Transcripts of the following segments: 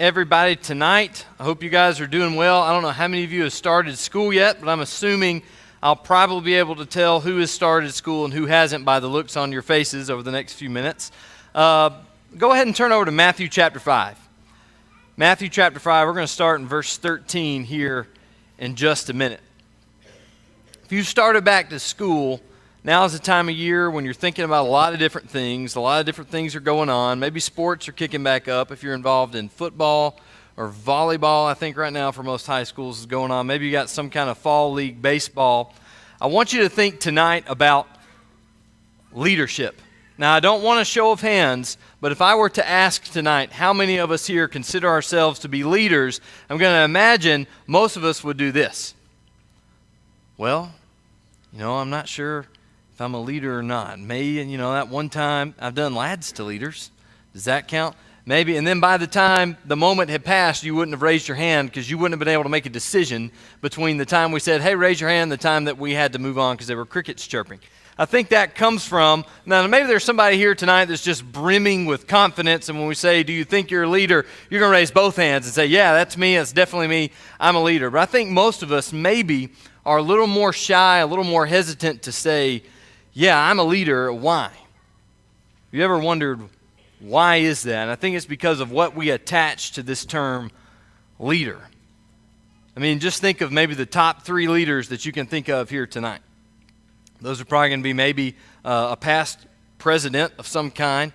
everybody tonight. I hope you guys are doing well. I don't know how many of you have started school yet, but I'm assuming I'll probably be able to tell who has started school and who hasn't by the looks on your faces over the next few minutes. Go ahead and turn over to Matthew chapter 5. Matthew chapter 5, we're going to start in verse 13 here in just a minute. If you started back to school, now is the time of year when you're thinking about a lot of different things. A lot of different things are going on. Maybe sports are kicking back up. If you're involved in football or volleyball, I think right now for most high schools is going on. Maybe you got some kind of fall league baseball. I want you to think tonight about leadership. Now, I don't want a show of hands, but if I were to ask tonight how many of us here consider ourselves to be leaders, I'm going to imagine most of us would do this. Well, I'm not sure if I'm a leader or not. Maybe, that one time I've done lads to leaders. Does that count? Maybe. And then by the time the moment had passed, you wouldn't have raised your hand because you wouldn't have been able to make a decision between the time we said, hey, raise your hand, and the time that we had to move on because there were crickets chirping. I think that comes from, now maybe there's somebody here tonight that's just brimming with confidence, and when we say, do you think you're a leader, you're going to raise both hands and say, yeah, that's me, that's definitely me, I'm a leader. But I think most of us maybe are a little more shy, a little more hesitant to say, yeah, I'm a leader. Why? Have you ever wondered why is that? And I think it's because of what we attach to this term leader. I mean, just think of maybe the top 3 leaders that you can think of here tonight. Those are probably going to be maybe a past president of some kind,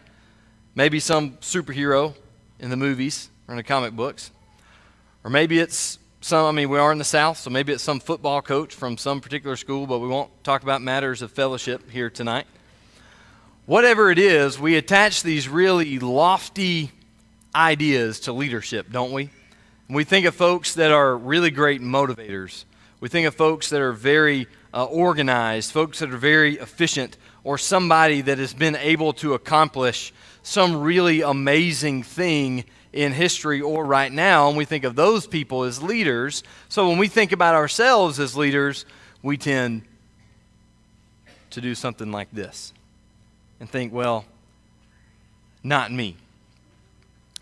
maybe some superhero in the movies or in the comic books, or maybe it's we are in the South, so maybe it's some football coach from some particular school, but we won't talk about matters of fellowship here tonight. Whatever it is, we attach these really lofty ideas to leadership, don't we? And we think of folks that are really great motivators. We think of folks that are very organized, folks that are very efficient, or somebody that has been able to accomplish some really amazing thing in history or right now, and we think of those people as leaders. So when we think about ourselves as leaders, we tend to do something like this and think, well, not me.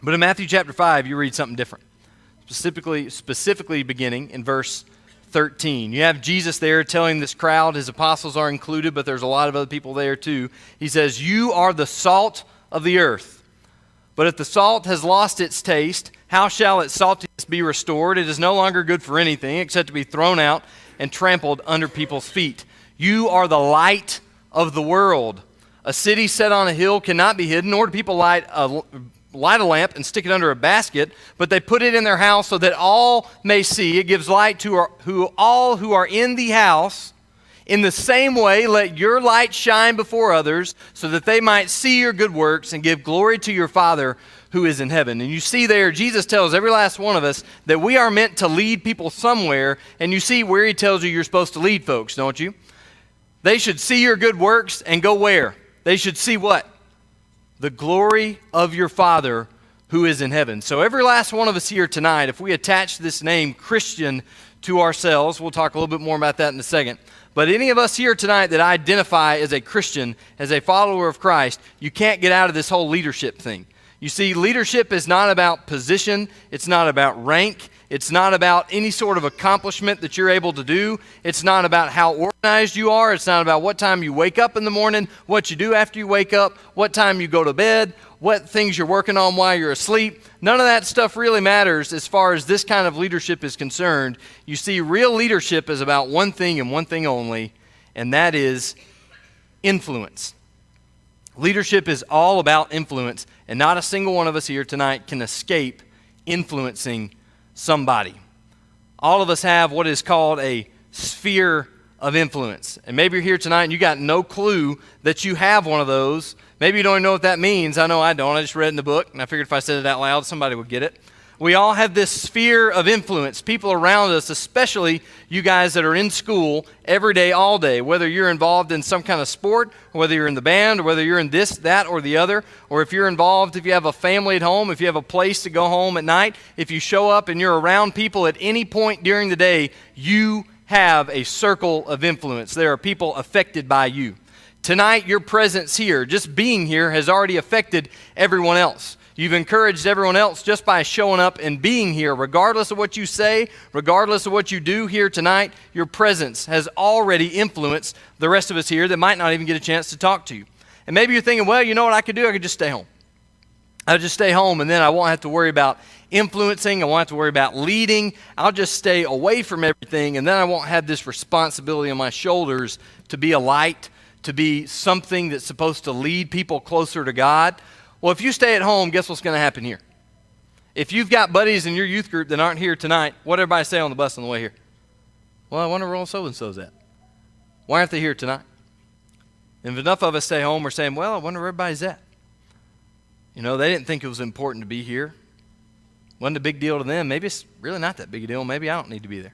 But in Matthew chapter 5, you read something different, specifically beginning in verse 13. You have Jesus there telling this crowd, his apostles are included, but there's a lot of other people there too. He says, you are the salt of the earth. But if the salt has lost its taste, how shall its saltiness be restored? It is no longer good for anything except to be thrown out and trampled under people's feet. You are the light of the world. A city set on a hill cannot be hidden, nor do people light a lamp and stick it under a basket, but they put it in their house so that all may see. It gives light to all who are in the house. In the same way, let your light shine before others so that they might see your good works and give glory to your Father who is in heaven. And you see there, Jesus tells every last one of us that we are meant to lead people somewhere, and you see where he tells you you're supposed to lead folks, don't you? They should see your good works and go where? They should see what? The glory of your Father who is in heaven. So every last one of us here tonight, if we attach this name Christian to ourselves, we'll talk a little bit more about that in a second, but any of us here tonight that identify as a Christian, as a follower of Christ, you can't get out of this whole leadership thing. You see, leadership is not about position. It's not about rank. It's not about any sort of accomplishment that you're able to do. It's not about how organized you are. It's not about what time you wake up in the morning, what you do after you wake up, what time you go to bed, what things you're working on while you're asleep. None of that stuff really matters as far as this kind of leadership is concerned. You see, real leadership is about one thing and one thing only, and that is influence. Leadership is all about influence, and not a single one of us here tonight can escape influencing somebody. All of us have what is called a sphere of influence. And maybe you're here tonight and you got no clue that you have one of those. Maybe you don't even know what that means. I know I don't. I just read it in the book, and I figured if I said it out loud, somebody would get it. We all have this sphere of influence. People around us, especially you guys that are in school every day, all day, whether you're involved in some kind of sport, or whether you're in the band, or whether you're in this, that, or the other, or if you're involved, if you have a family at home, if you have a place to go home at night, if you show up and you're around people at any point during the day, you have a circle of influence. There are people affected by you. Tonight, your presence here, just being here, has already affected everyone else. You've encouraged everyone else just by showing up and being here. Regardless of what you say, regardless of what you do here tonight, your presence has already influenced the rest of us here that might not even get a chance to talk to you. And maybe you're thinking, well, you know what I could do? I could just stay home. I'll just stay home, and then I won't have to worry about influencing. I won't have to worry about leading. I'll just stay away from everything, and then I won't have this responsibility on my shoulders to be a light, to be something that's supposed to lead people closer to God. Well, if you stay at home, guess what's going to happen here? If you've got buddies in your youth group that aren't here tonight, what did everybody say on the bus on the way here? Well, I wonder where old so-and-so's at. Why aren't they here tonight? And if enough of us stay home, we're saying, well, I wonder where everybody's at. You know, they didn't think it was important to be here. Wasn't a big deal to them. Maybe it's really not that big a deal. Maybe I don't need to be there.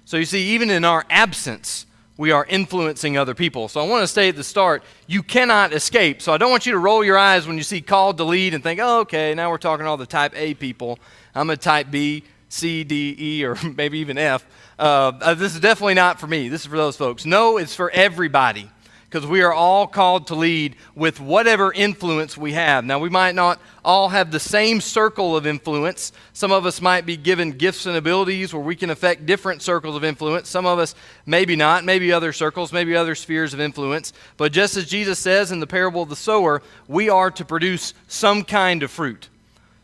So you see, even in our absence, we are influencing other people. So I want to say at the start, you cannot escape. So I don't want you to roll your eyes when you see called to lead and think, oh, okay, now we're talking to all the type A people. I'm a type B, C, D, E, or maybe even F. This is definitely not for me. This is for those folks. No, it's for everybody, because we are all called to lead with whatever influence we have. Now, we might not all have the same circle of influence. Some of us might be given gifts and abilities where we can affect different circles of influence. Some of us maybe not, maybe other circles, maybe other spheres of influence. But just as Jesus says in the parable of the sower, we are to produce some kind of fruit.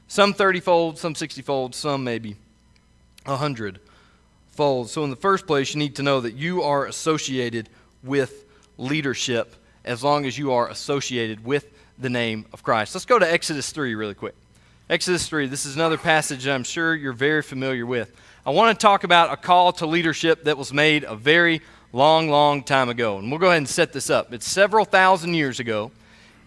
Some 30-fold, some 60-fold, some maybe 100-fold. So in the first place, you need to know that you are associated with leadership as long as you are associated with the name of Christ. Let's go to Exodus 3 really quick. Exodus 3, this is another passage that I'm sure you're very familiar with. I want to talk about a call to leadership that was made a very long time ago. And we'll go ahead and set this up. It's several thousand years ago,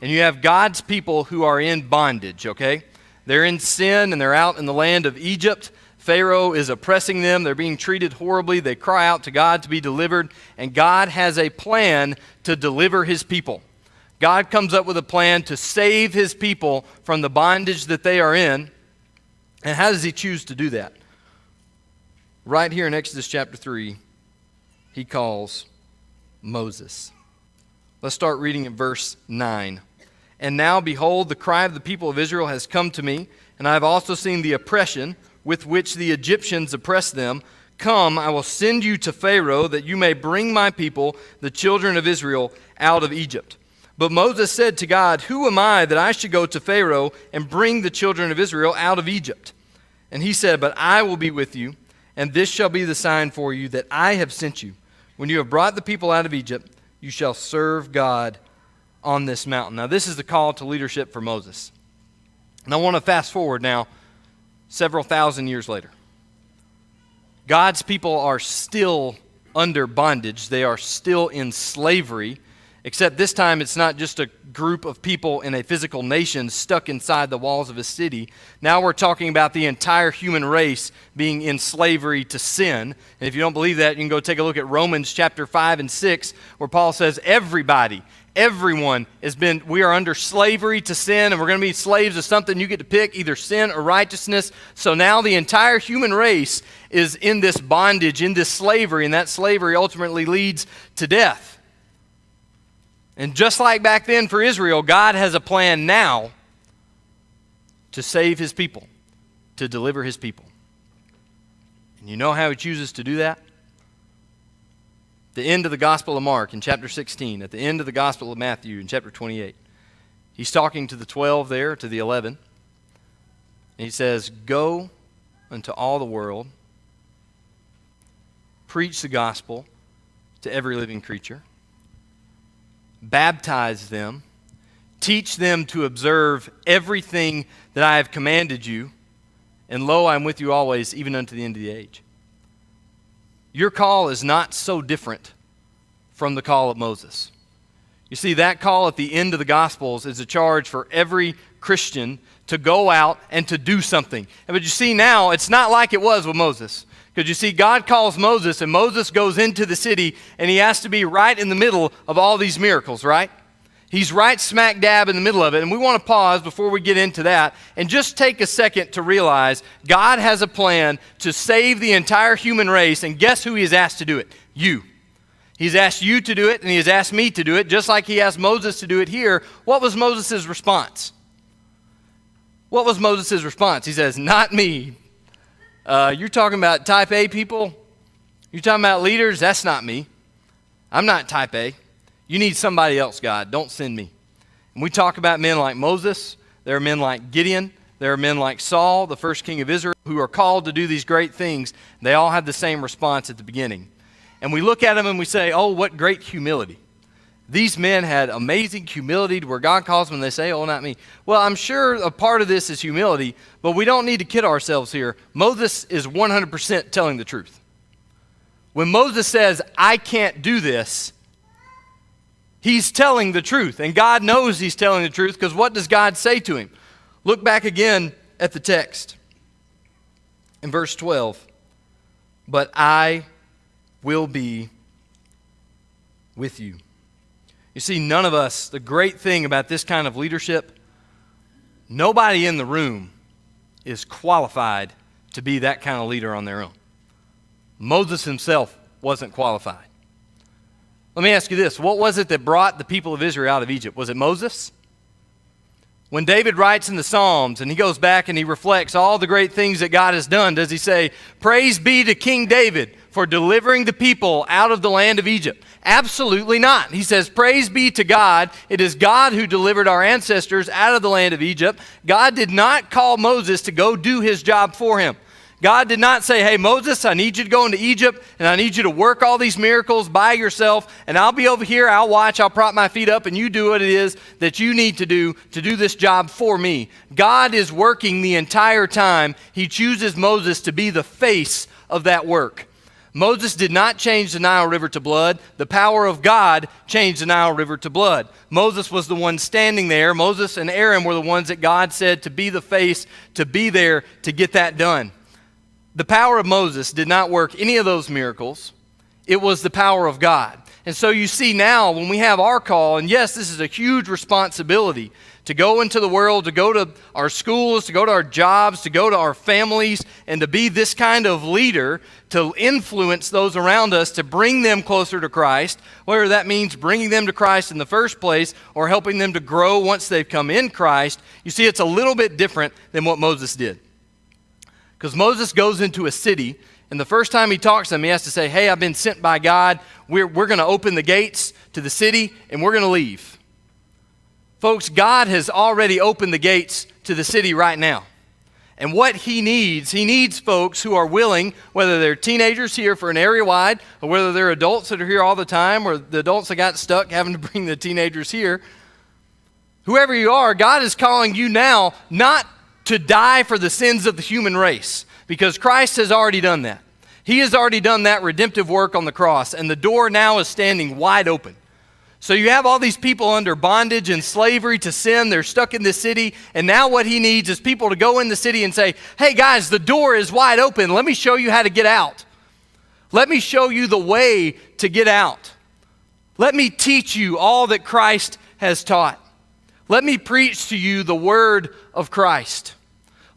and you have God's people who are in bondage, okay? They're in sin, and they're out in the land of Egypt. Pharaoh is oppressing them. They're being treated horribly. They cry out to God to be delivered, and God has a plan to deliver his people. God comes up with a plan to save his people from the bondage that they are in. And how does he choose to do that? Right here in Exodus chapter 3, he calls Moses. Let's start reading at verse 9. And now, behold, the cry of the people of Israel has come to me, and I have also seen the oppression with which the Egyptians oppress them. Come, I will send you to Pharaoh, that you may bring my people, the children of Israel, out of Egypt. But Moses said to God, who am I that I should go to Pharaoh and bring the children of Israel out of Egypt? And he said, but I will be with you, and this shall be the sign for you that I have sent you. When you have brought the people out of Egypt, you shall serve God on this mountain. Now, this is the call to leadership for Moses. And I want to fast forward now, several thousand years later. God's people are still under bondage. They are still in slavery, except this time it's not just a group of people in a physical nation stuck inside the walls of a city. Now we're talking about the entire human race being in slavery to sin. And if you don't believe that, you can go take a look at Romans chapter 5 and 6, where Paul says everyone we are under slavery to sin, and we're going to be slaves of something. You get to pick either sin or righteousness. So now the entire human race is in this bondage, in this slavery, and that slavery ultimately leads to death. And just like back then for Israel, God has a plan now to save his people, to deliver his people. And you know how he chooses to do that? The end of the Gospel of Mark in chapter 16, at the end of the Gospel of Matthew in chapter 28. He's talking to the 12 there, to the 11. And he says, go unto all the world, preach the gospel to every living creature, baptize them, teach them to observe everything that I have commanded you, and lo, I am with you always, even unto the end of the age. Your call is not so different from the call of Moses. You see, that call at the end of the Gospels is a charge for every Christian to go out and to do something. But you see now, it's not like it was with Moses. Because you see, God calls Moses, and Moses goes into the city, and he has to be right in the middle of all these miracles, right? He's right smack dab in the middle of it. And we want to pause before we get into that and just take a second to realize God has a plan to save the entire human race. And guess who he has asked to do it? You. He's asked you to do it, and he has asked me to do it, just like he asked Moses to do it here. What was Moses' response? What was Moses' response? He says, not me. You're talking about type A people? You're talking about leaders? That's not me. I'm not type A. You need somebody else, God. Don't send me. And we talk about men like Moses. There are men like Gideon. There are men like Saul, the first king of Israel, who are called to do these great things. They all have the same response at the beginning. And we look at them and we say, oh, what great humility. These men had amazing humility to where God calls them and they say, oh, not me. Well, I'm sure a part of this is humility, but we don't need to kid ourselves here. Moses is 100% telling the truth. When Moses says, I can't do this, he's telling the truth. And God knows he's telling the truth, because what does God say to him? Look back again at the text in verse 12. But I will be with you. You see, none of us, the great thing about this kind of leadership, nobody in the room is qualified to be that kind of leader on their own. Moses himself wasn't qualified. Let me ask you this. What was it that brought the people of Israel out of Egypt? Was it Moses? When David writes in the Psalms and he goes back and he reflects all the great things that God has done, does he say, praise be to King David for delivering the people out of the land of Egypt? Absolutely not. He says, praise be to God. It is God who delivered our ancestors out of the land of Egypt. God did not call Moses to go do his job for him. God did not say, hey, Moses, I need you to go into Egypt, and I need you to work all these miracles by yourself, and I'll be over here, I'll watch, I'll prop my feet up, and you do what it is that you need to do this job for me. God is working the entire time. He chooses Moses to be the face of that work. Moses did not change the Nile River to blood. The power of God changed the Nile River to blood. Moses was the one standing there. Moses and Aaron were the ones that God said to be the face, to be there to get that done. The power of Moses did not work any of those miracles. It was the power of God. And so you see now when we have our call, and yes, this is a huge responsibility to go into the world, to go to our schools, to go to our jobs, to go to our families, and to be this kind of leader, to influence those around us, to bring them closer to Christ, whether that means bringing them to Christ in the first place or helping them to grow once they've come in Christ. You see, it's a little bit different than what Moses did. Because Moses goes into a city, and the first time he talks to them, he has to say, hey, I've been sent by God. We're going to open the gates to the city, and we're going to leave. Folks, God has already opened the gates to the city right now. And what he needs folks who are willing, whether they're teenagers here for an area wide, or whether they're adults that are here all the time, or the adults that got stuck having to bring the teenagers here. Whoever you are, God is calling you now not to die for the sins of the human race, because Christ has already done that. He has already done that redemptive work on the cross, and the door now is standing wide open. So you have all these people under bondage and slavery to sin. They're stuck in this city, and now what he needs is people to go in the city and say, hey guys, the door is wide open. Let me show you how to get out. Let me show you the way to get out. Let me teach you all that Christ has taught. Let me preach to you the word of Christ.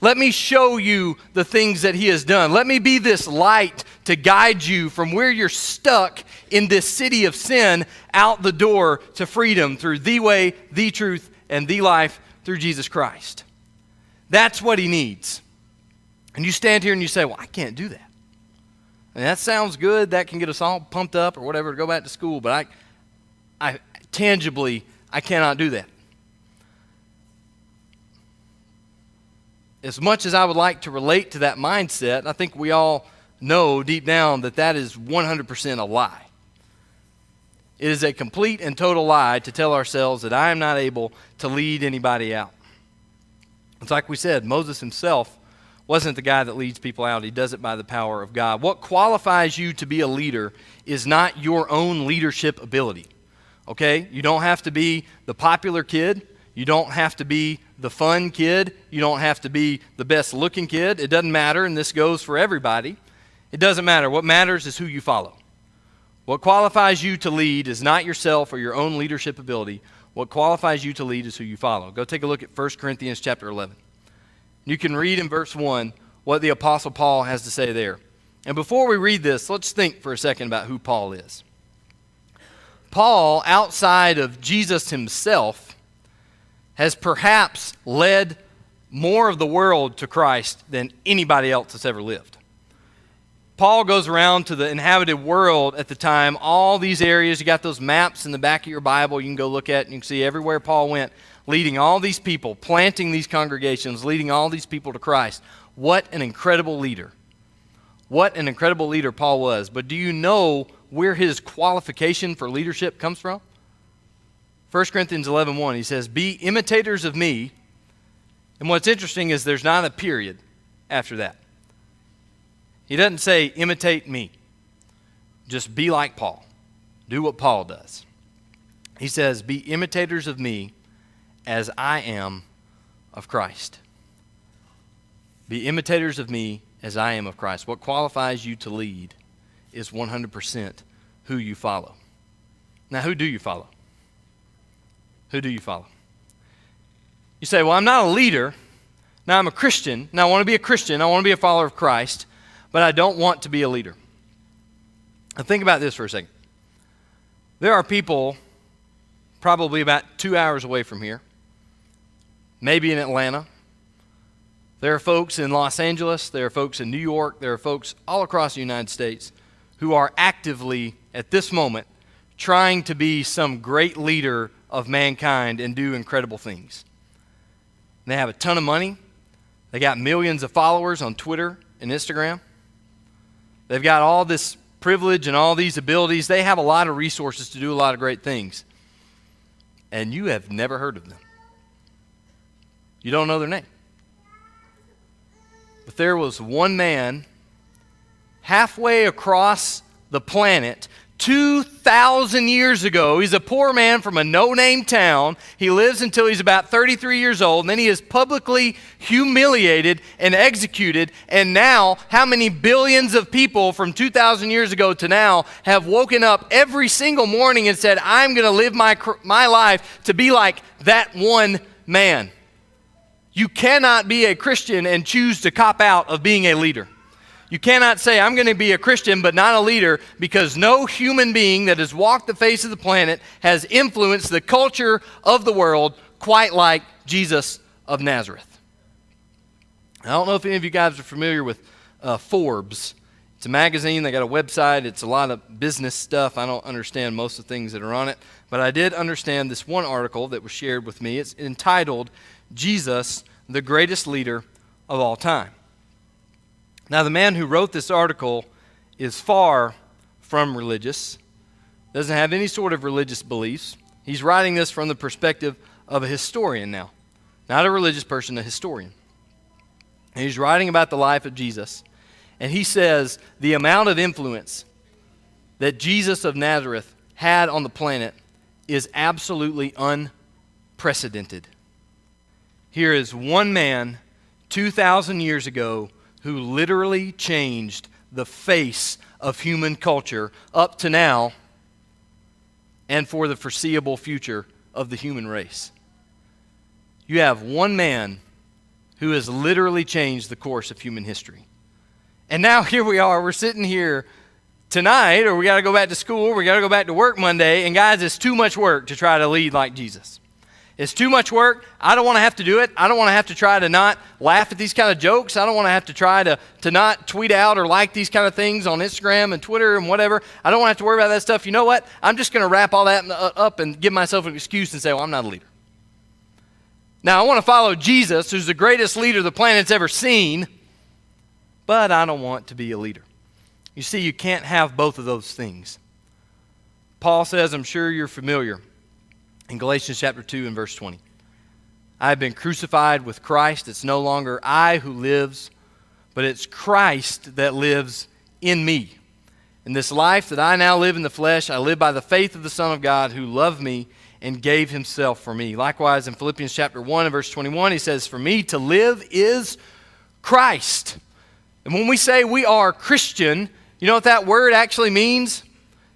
Let me show you the things that he has done. Let me be this light to guide you from where you're stuck in this city of sin out the door to freedom through the way, the truth, and the life through Jesus Christ. That's what he needs. And you stand here and you say, well, I can't do that. And that sounds good. That can get us all pumped up or whatever to go back to school. But I tangibly cannot do that. As much as I would like to relate to that mindset, I think we all know deep down that that is 100% a lie. It is a complete and total lie to tell ourselves that I am not able to lead anybody out. It's like we said, Moses himself wasn't the guy that leads people out. He does it by the power of God. What qualifies you to be a leader is not your own leadership ability. Okay? You don't have to be the popular kid. You don't have to be the fun kid. You don't have to be the best looking kid. It doesn't matter, and this goes for everybody. It doesn't matter. What matters is who you follow. What qualifies you to lead is not yourself or your own leadership ability. What qualifies you to lead is who you follow. Go take a look at 1 Corinthians chapter 11. You can read in verse 1 what the Apostle Paul has to say there. And before we read this, let's think for a second about who Paul is. Paul, outside of Jesus himself, has perhaps led more of the world to Christ than anybody else that's ever lived. Paul goes around to the inhabited world at the time, all these areas. You got those maps in the back of your Bible you can go look at, and you can see everywhere Paul went, leading all these people, planting these congregations, leading all these people to Christ. What an incredible leader. What an incredible leader Paul was. But do you know where his qualification for leadership comes from? 1 Corinthians 11:1, he says, "Be imitators of me." And what's interesting is there's not a period after that. He doesn't say, imitate me. Just be like Paul. Do what Paul does. He says, be imitators of me as I am of Christ. Be imitators of me as I am of Christ. What qualifies you to lead is 100% who you follow. Now, who do you follow? Who do you follow? You say, well, I'm not a leader. Now, I'm a Christian. Now, I want to be a Christian. I want to be a follower of Christ. But I don't want to be a leader. Now think about this for a second. There are people probably about 2 hours away from here, maybe in Atlanta. There are folks in Los Angeles. There are folks in New York. There are folks all across the United States who are actively, at this moment, trying to be some great leader of mankind and do incredible things. They have a ton of money. They got millions of followers on Twitter and Instagram. They've got all this privilege and all these abilities. They have a lot of resources to do a lot of great things. And you have never heard of them. You don't know their name. But there was one man halfway across the planet 2,000 years ago. He's a poor man from a no-name town. He lives until he's about 33 years old, and then he is publicly humiliated and executed. And now, how many billions of people from 2,000 years ago to now have woken up every single morning and said, I'm going to live my life to be like that one man? You cannot be a Christian and choose to cop out of being a leader. You cannot say, I'm going to be a Christian but not a leader, because no human being that has walked the face of the planet has influenced the culture of the world quite like Jesus of Nazareth. I don't know if any of you guys are familiar with Forbes. It's a magazine. They got a website. It's a lot of business stuff. I don't understand most of the things that are on it, but I did understand this one article that was shared with me. It's entitled, Jesus, the Greatest Leader of All Time. Now, the man who wrote this article is far from religious, doesn't have any sort of religious beliefs. He's writing this from the perspective of a historian now, not a religious person, a historian. And he's writing about the life of Jesus, and he says the amount of influence that Jesus of Nazareth had on the planet is absolutely unprecedented. Here is one man 2,000 years ago who literally changed the face of human culture up to now and for the foreseeable future of the human race. You have one man who has literally changed the course of human history. And now here we are, we're sitting here tonight, or we got to go back to school, or we got to go back to work Monday, and guys, it's too much work to try to lead like Jesus. It's too much work. I don't want to have to do it. I don't want to have to try to not laugh at these kind of jokes. I don't want to have to try to not tweet out or like these kind of things on Instagram and Twitter and whatever. I don't want to have to worry about that stuff. You know what? I'm just going to wrap all that up and give myself an excuse and say, well, I'm not a leader. Now, I want to follow Jesus, who's the greatest leader the planet's ever seen, but I don't want to be a leader. You see, you can't have both of those things. Paul says, I'm sure you're familiar, in Galatians chapter 2 and verse 20. I have been crucified with Christ. It's no longer I who lives, but it's Christ that lives in me. In this life that I now live in the flesh, I live by the faith of the Son of God who loved me and gave himself for me. Likewise, in Philippians chapter 1 and verse 21, he says, for me to live is Christ. And when we say we are Christian, you know what that word actually means?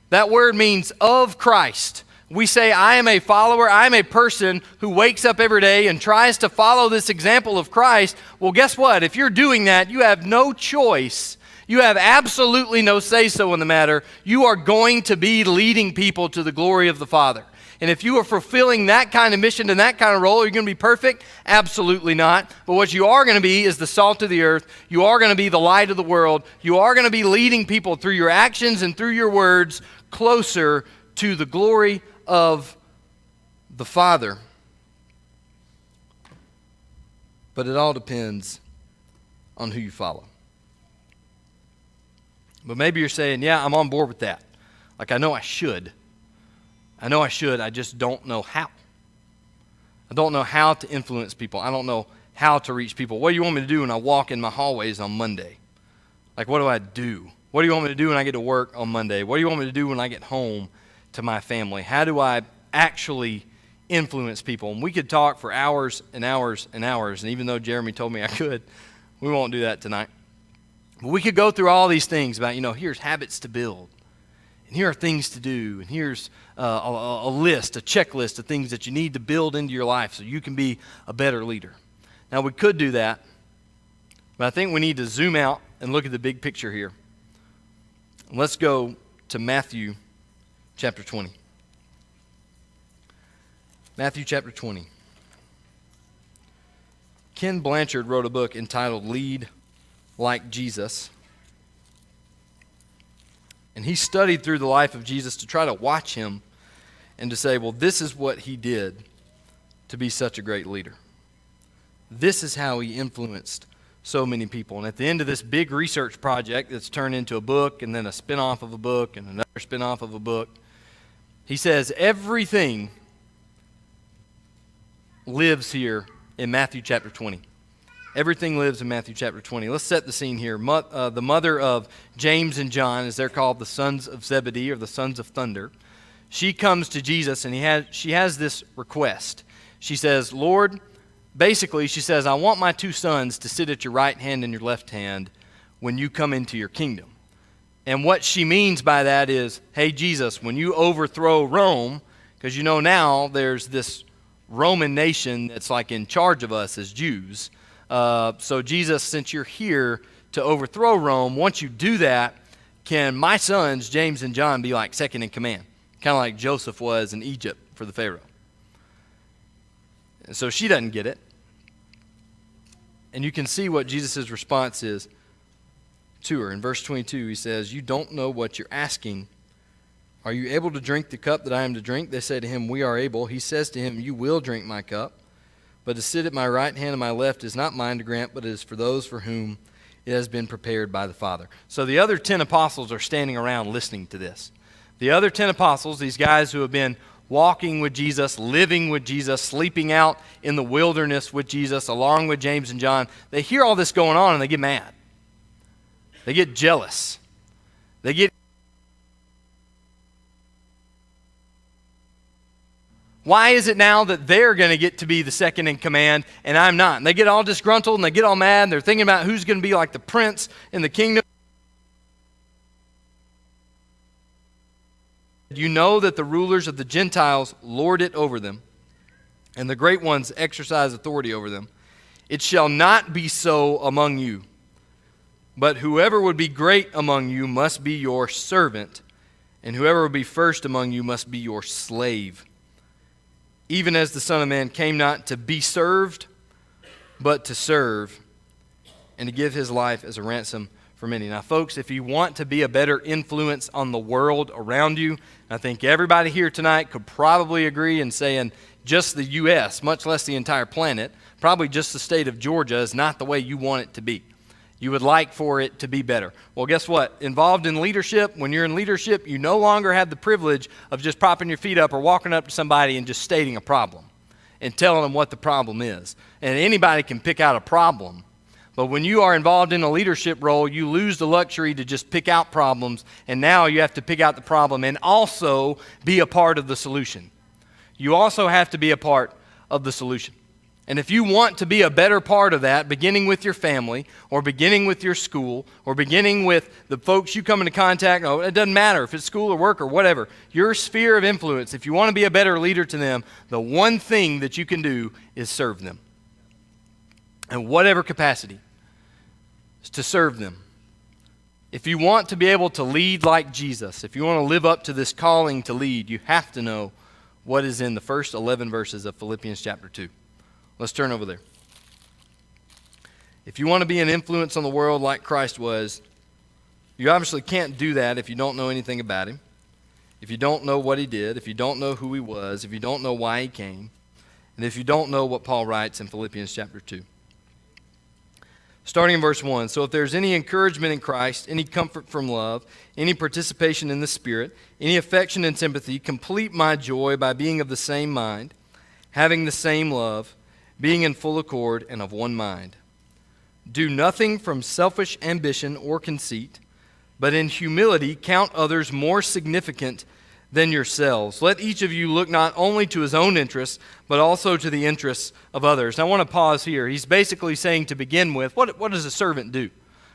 That word means of Christ. We say, I am a follower, I am a person who wakes up every day and tries to follow this example of Christ. Well, guess what? If you're doing that, you have no choice. You have absolutely no say-so in the matter. You are going to be leading people to the glory of the Father. And if you are fulfilling that kind of mission and that kind of role, are you going to be perfect? Absolutely not. But what you are going to be is the salt of the earth. You are going to be the light of the world. You are going to be leading people through your actions and through your words closer to the glory of the Father. But it all depends on who you follow. But maybe you're saying, yeah, I'm on board with that. Like, I know I should. I just don't know how. I don't know how to influence people. I don't know how to reach people. What do you want me to do when I walk in my hallways on Monday? Like, what do I do? What do you want me to do when I get to work on Monday? What do you want me to do when I get home to my family? How do I actually influence people? And we could talk for hours and hours and hours. And even though Jeremy told me I could, we won't do that tonight. But we could go through all these things about, here's habits to build. And here are things to do. And here's a list, a checklist of things that you need to build into your life so you can be a better leader. Now, we could do that. But I think we need to zoom out and look at the big picture here. Let's go to Matthew chapter 20. Matthew chapter 20. Ken Blanchard wrote a book entitled Lead Like Jesus. And he studied through the life of Jesus to try to watch him and to say, well, this is what he did to be such a great leader. This is how he influenced so many people. And at the end of this big research project that's turned into a book and then a spin-off of a book and another spin-off of a book, he says everything lives here in Matthew chapter 20. Everything lives in Matthew chapter 20. Let's set the scene here. The mother of James and John, as they're called, the sons of Zebedee or the sons of thunder, she comes to Jesus and she has this request. She says, Lord, basically she says, I want my two sons to sit at your right hand and your left hand when you come into your kingdom. And what she means by that is, hey, Jesus, when you overthrow Rome, because now there's this Roman nation that's like in charge of us as Jews. So Jesus, since you're here to overthrow Rome, once you do that, can my sons, James and John, be like second in command? Kind of like Joseph was in Egypt for the Pharaoh. And so she doesn't get it. And you can see what Jesus' response is to her. In verse 22, he says, you don't know what you're asking. Are you able to drink the cup that I am to drink? They say to him, we are able. He says to him, you will drink my cup. But to sit at my right hand and my left is not mine to grant, but it is for those for whom it has been prepared by the Father. So the other 10 apostles are standing around listening to this. The other 10 apostles, these guys who have been walking with Jesus, living with Jesus, sleeping out in the wilderness with Jesus, along with James and John, they hear all this going on and they get mad. They get jealous. They get... Why is it now that they're going to get to be the second in command and I'm not? And they get all disgruntled and they get all mad and they're thinking about who's going to be like the prince in the kingdom. You know that the rulers of the Gentiles lord it over them, and the great ones exercise authority over them. It shall not be so among you, but whoever would be great among you must be your servant, and whoever would be first among you must be your slave. Even as the Son of Man came not to be served, but to serve, and to give his life as a ransom for many. Now, folks, if you want to be a better influence on the world around you, I think everybody here tonight could probably agree in saying just the U.S., much less the entire planet, probably just the state of Georgia is not the way you want it to be. You would like for it to be better. Well, guess what? Involved in leadership, when you're in leadership, you no longer have the privilege of just propping your feet up or walking up to somebody and just stating a problem and telling them what the problem is. And anybody can pick out a problem. But when you are involved in a leadership role, you lose the luxury to just pick out problems, and now you have to pick out the problem and also be a part of the solution. You also have to be a part of the solution. And if you want to be a better part of that, beginning with your family, or beginning with your school, or beginning with the folks you come into contact, it doesn't matter if it's school or work or whatever, your sphere of influence, if you want to be a better leader to them, the one thing that you can do is serve them. In whatever capacity, is to serve them. If you want to be able to lead like Jesus, if you want to live up to this calling to lead, you have to know what is in the first 11 verses of Philippians chapter 2. Let's turn over there. If you want to be an influence on the world like Christ was, you obviously can't do that if you don't know anything about him, if you don't know what he did, if you don't know who he was, if you don't know why he came, and if you don't know what Paul writes in Philippians chapter 2. Starting in verse 1, so if there's any encouragement in Christ, any comfort from love, any participation in the Spirit, any affection and sympathy, complete my joy by being of the same mind, having the same love, being in full accord and of one mind. Do nothing from selfish ambition or conceit, but in humility count others more significant than yourselves. Let each of you look not only to his own interests, but also to the interests of others. Now, I want to pause here. He's basically saying to begin with, what does a servant do?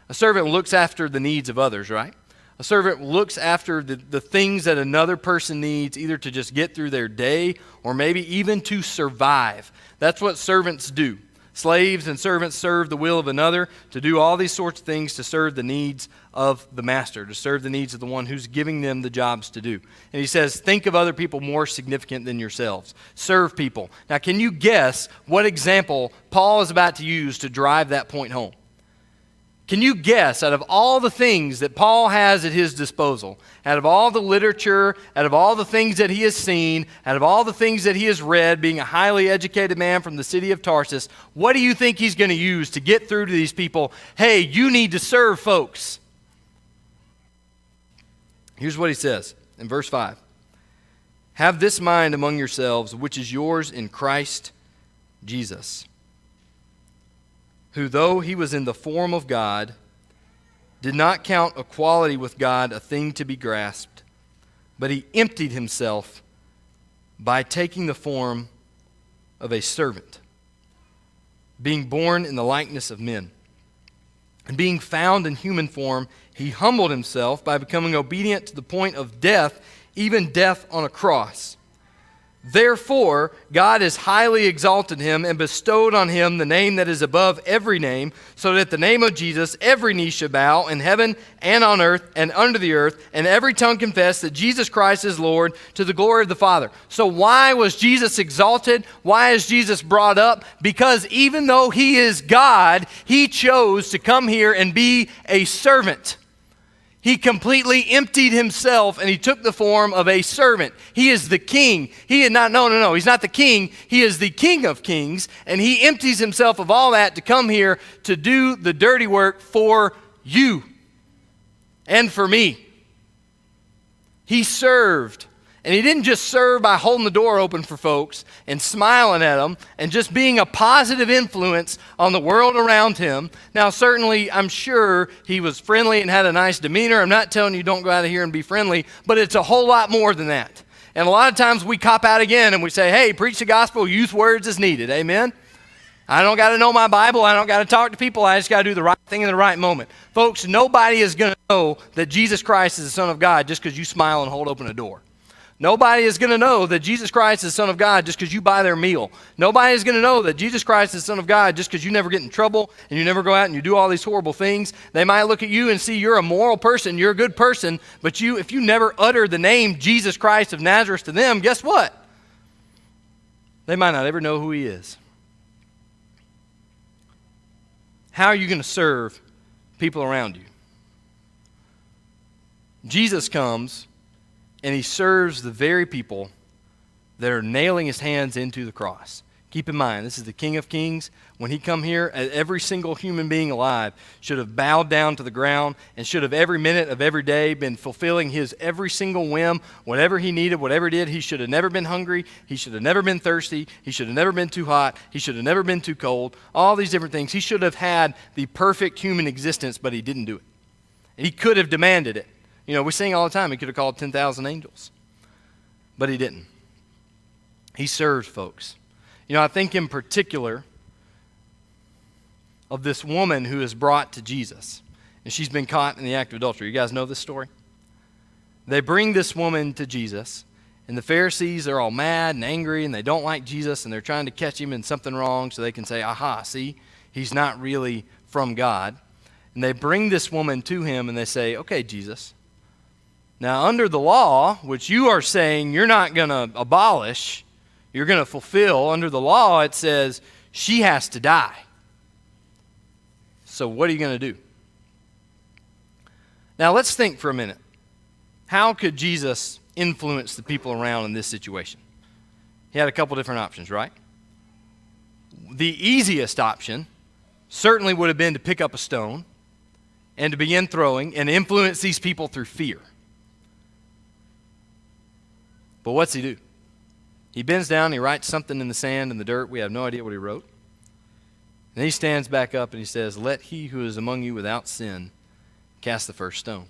A servant looks after the needs of others, right? A servant looks after the things that another person needs, either to just get through their day or maybe even to survive. That's what servants do. Slaves and servants serve the will of another to do all these sorts of things to serve the needs of the master, to serve the needs of the one who's giving them the jobs to do. And he says, think of other people more significant than yourselves. Serve people. Now, can you guess what example Paul is about to use to drive that point home? Can you guess, out of all the things that Paul has at his disposal, out of all the literature, out of all the things that he has seen, out of all the things that he has read, being a highly educated man from the city of Tarsus, what do you think he's going to use to get through to these people? Hey, you need to serve folks. Here's what he says in verse 5. Have this mind among yourselves, which is yours in Christ Jesus, who, though he was in the form of God, did not count equality with God a thing to be grasped, but he emptied himself by taking the form of a servant, being born in the likeness of men. And being found in human form, he humbled himself by becoming obedient to the point of death, even death on a cross. Therefore, God has highly exalted him and bestowed on him the name that is above every name, so that at the name of Jesus every knee shall bow in heaven and on earth and under the earth, and every tongue confess that Jesus Christ is Lord, to the glory of the Father. So why was Jesus exalted? Why is Jesus brought up? Because even though he is God, he chose to come here and be a servant. He completely emptied himself and he took the form of a servant. He is the king. He's not the king. He is the King of kings, and he empties himself of all that to come here to do the dirty work for you and for me. He served. And he didn't just serve by holding the door open for folks and smiling at them and just being a positive influence on the world around him. Now, certainly, I'm sure he was friendly and had a nice demeanor. I'm not telling you don't go out of here and be friendly, but it's a whole lot more than that. And a lot of times we cop out again and we say, hey, preach the gospel, use words as needed. Amen? I don't got to know my Bible. I don't got to talk to people. I just got to do the right thing in the right moment. Folks, nobody is going to know that Jesus Christ is the Son of God just because you smile and hold open a door. Nobody is going to know that Jesus Christ is the Son of God just because you buy their meal. Nobody is going to know that Jesus Christ is the Son of God just because you never get in trouble and you never go out and you do all these horrible things. They might look at you and see you're a moral person, you're a good person, but if you never utter the name Jesus Christ of Nazareth to them, guess what? They might not ever know who he is. How are you going to serve people around you? Jesus comes and he serves the very people that are nailing his hands into the cross. Keep in mind, this is the King of Kings. When he come here, every single human being alive should have bowed down to the ground and should have every minute of every day been fulfilling his every single whim, whatever he needed, whatever he did. He should have never been hungry. He should have never been thirsty. He should have never been too hot. He should have never been too cold. All these different things. He should have had the perfect human existence, but he didn't do it. He could have demanded it. You know, we sing all the time, he could have called 10,000 angels. But he didn't. He served folks. You know, I think in particular of this woman who is brought to Jesus. And she's been caught in the act of adultery. You guys know this story? They bring this woman to Jesus. And the Pharisees are all mad and angry and they don't like Jesus. And they're trying to catch him in something wrong so they can say, aha, see, he's not really from God. And they bring this woman to him and they say, okay, Jesus, Now, under the law, which you are saying you're not going to abolish, you're going to fulfill, under the law it says she has to die. So what are you going to do? Now, let's think for a minute. How could Jesus influence the people around in this situation? He had a couple different options, right? The easiest option certainly would have been to pick up a stone and to begin throwing and influence these people through fear. But what's he do? He bends down and he writes something in the sand and the dirt. We have no idea what he wrote. And he stands back up and he says, "Let he who is among you without sin cast the first stone."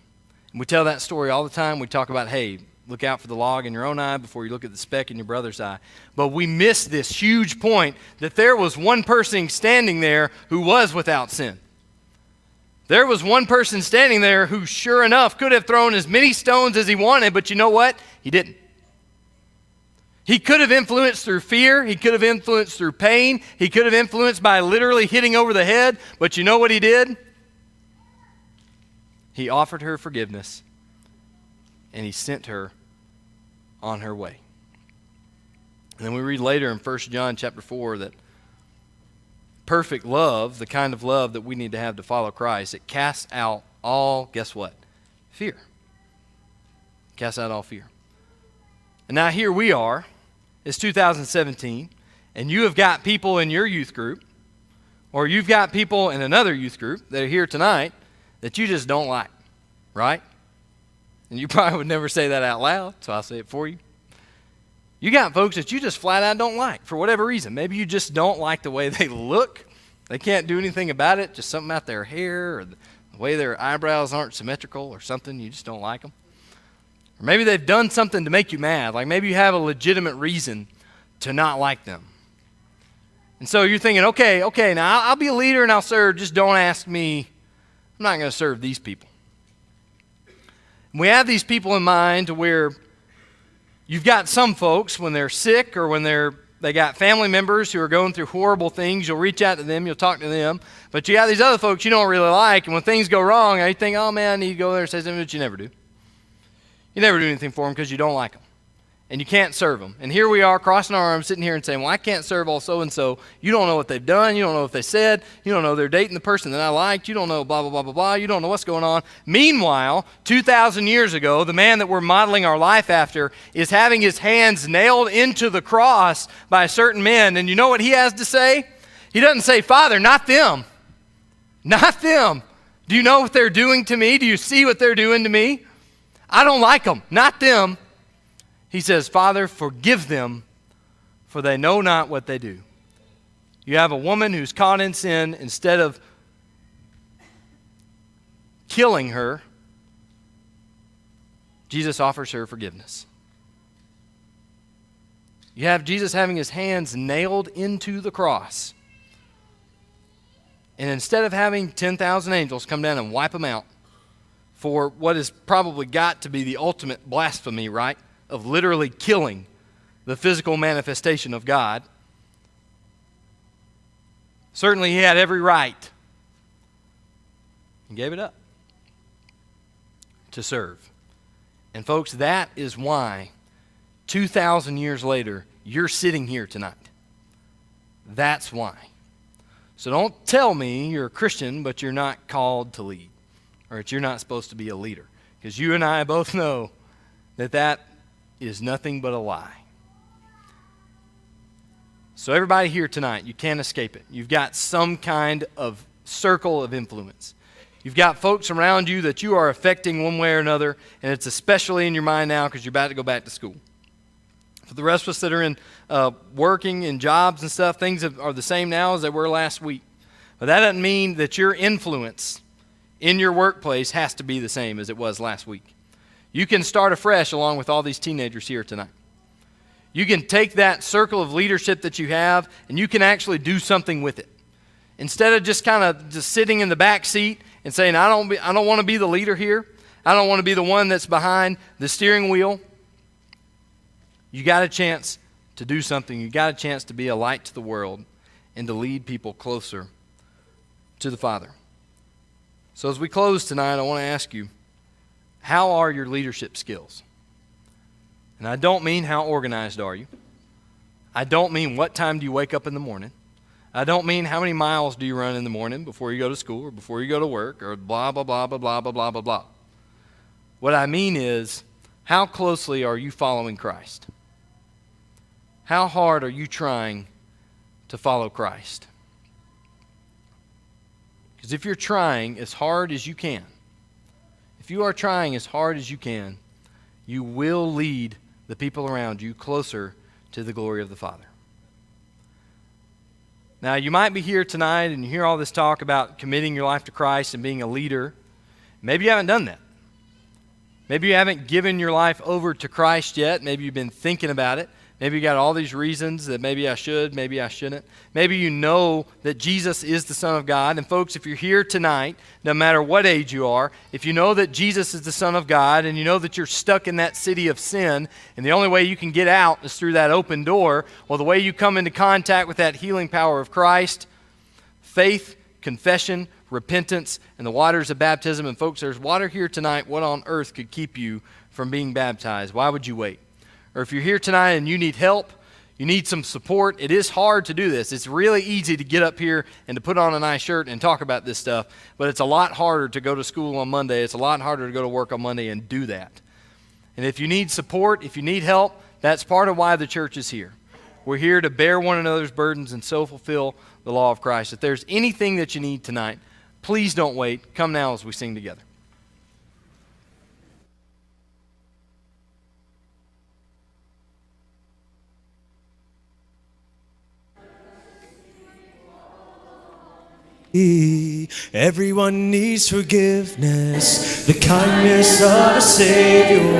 And we tell that story all the time. We talk about, hey, look out for the log in your own eye before you look at the speck in your brother's eye. But we miss this huge point that there was one person standing there who was without sin. There was one person standing there who, sure enough, could have thrown as many stones as he wanted, but you know what? He didn't. He could have influenced through fear. He could have influenced through pain. He could have influenced by literally hitting over the head, but you know what he did? He offered her forgiveness, and he sent her on her way. And then we read later in 1 John chapter 4 that perfect love, the kind of love that we need to have to follow Christ, it casts out all, guess what? Fear. Casts out all fear. And now here we are, it's 2017, and you have got people in your youth group, or you've got people in another youth group that are here tonight that you just don't like, right? And you probably would never say that out loud, so I'll say it for you. You got folks that you just flat out don't like for whatever reason. Maybe you just don't like the way they look. They can't do anything about it, just something about their hair or the way their eyebrows aren't symmetrical or something. You just don't like them. Or maybe they've done something to make you mad. Like maybe you have a legitimate reason to not like them. And so you're thinking, okay, now I'll be a leader and I'll serve. Just don't ask me. I'm not going to serve these people. And we have these people in mind to where you've got some folks when they're sick or when they got family members who are going through horrible things, you'll reach out to them, you'll talk to them. But you got these other folks you don't really like, and when things go wrong, you think, oh man, I need to go there and say something, but you never do. You never do anything for them because you don't like them. And you can't serve them. And here we are crossing our arms, sitting here and saying, well, I can't serve all so-and-so. You don't know what they've done. You don't know what they said. You don't know they're dating the person that I liked. You don't know blah, blah, blah, blah, blah. You don't know what's going on. Meanwhile, 2,000 years ago, the man that we're modeling our life after is having his hands nailed into the cross by certain men. And you know what he has to say? He doesn't say, Father, not them. Not them. Do you know what they're doing to me? Do you see what they're doing to me? I don't like them. Not them. He says, Father, forgive them, for they know not what they do. You have a woman who's caught in sin. Instead of killing her, Jesus offers her forgiveness. You have Jesus having his hands nailed into the cross. And instead of having 10,000 angels come down and wipe them out for what has probably got to be the ultimate blasphemy, right? Of literally killing the physical manifestation of God. Certainly he had every right. He gave it up to serve. And folks, that is why 2,000 years later, you're sitting here tonight. That's why. So don't tell me you're a Christian, but you're not called to lead, or that you're not supposed to be a leader. Because you and I both know that is nothing but a lie. So everybody here tonight, you can't escape it. You've got some kind of circle of influence. You've got folks around you that you are affecting one way or another, and it's especially in your mind now because you're about to go back to school. For the rest of us that are in working in jobs and stuff, things are the same now as they were last week. But that doesn't mean that your influence in your workplace has to be the same as it was last week. You can start afresh along with all these teenagers here tonight. You can take that circle of leadership that you have and you can actually do something with it. Instead of just kind of just sitting in the back seat and saying, I don't want to be the leader here. I don't want to be the one that's behind the steering wheel. You got a chance to do something. You got a chance to be a light to the world and to lead people closer to the Father. So as we close tonight, I want to ask you, how are your leadership skills? And I don't mean how organized are you. I don't mean what time do you wake up in the morning. I don't mean how many miles do you run in the morning before you go to school or before you go to work or blah, blah, blah, blah, blah, blah, blah, blah, blah. What I mean is, how closely are you following Christ? How hard are you trying to follow Christ? Because if you're trying as hard as you can, if you are trying as hard as you can, you will lead the people around you closer to the glory of the Father. Now, you might be here tonight and you hear all this talk about committing your life to Christ and being a leader. Maybe you haven't done that. Maybe you haven't given your life over to Christ yet. Maybe you've been thinking about it. Maybe you got all these reasons that maybe I should, maybe I shouldn't. Maybe you know that Jesus is the Son of God. And folks, if you're here tonight, no matter what age you are, if you know that Jesus is the Son of God and you know that you're stuck in that city of sin and the only way you can get out is through that open door, well, the way you come into contact with that healing power of Christ, faith, confession, repentance, and the waters of baptism. And folks, there's water here tonight. What on earth could keep you from being baptized? Why would you wait? Or if you're here tonight and you need help, you need some support, it is hard to do this. It's really easy to get up here and to put on a nice shirt and talk about this stuff, but it's a lot harder to go to school on Monday. It's a lot harder to go to work on Monday and do that. And if you need support, if you need help, that's part of why the church is here. We're here to bear one another's burdens and so fulfill the law of Christ. If there's anything that you need tonight, please don't wait. Come now as we sing together. Everyone needs forgiveness, the kindness of a Savior,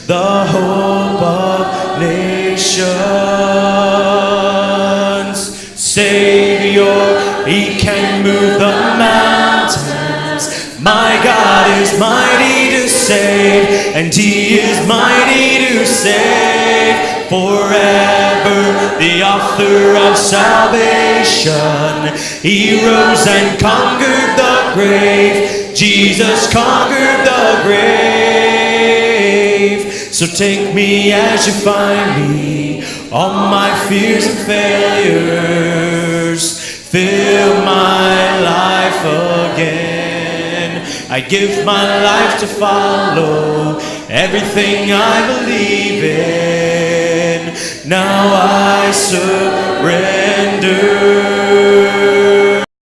the hope of nations. Savior, He can move the mountains. My God is mighty to save, and He is mighty to save. Forever, the author of salvation, He rose and conquered the grave. Jesus conquered the grave. So take me as you find me, all my fears and failures. Fill my life again. I give my life to follow everything I believe in. Now I surrender.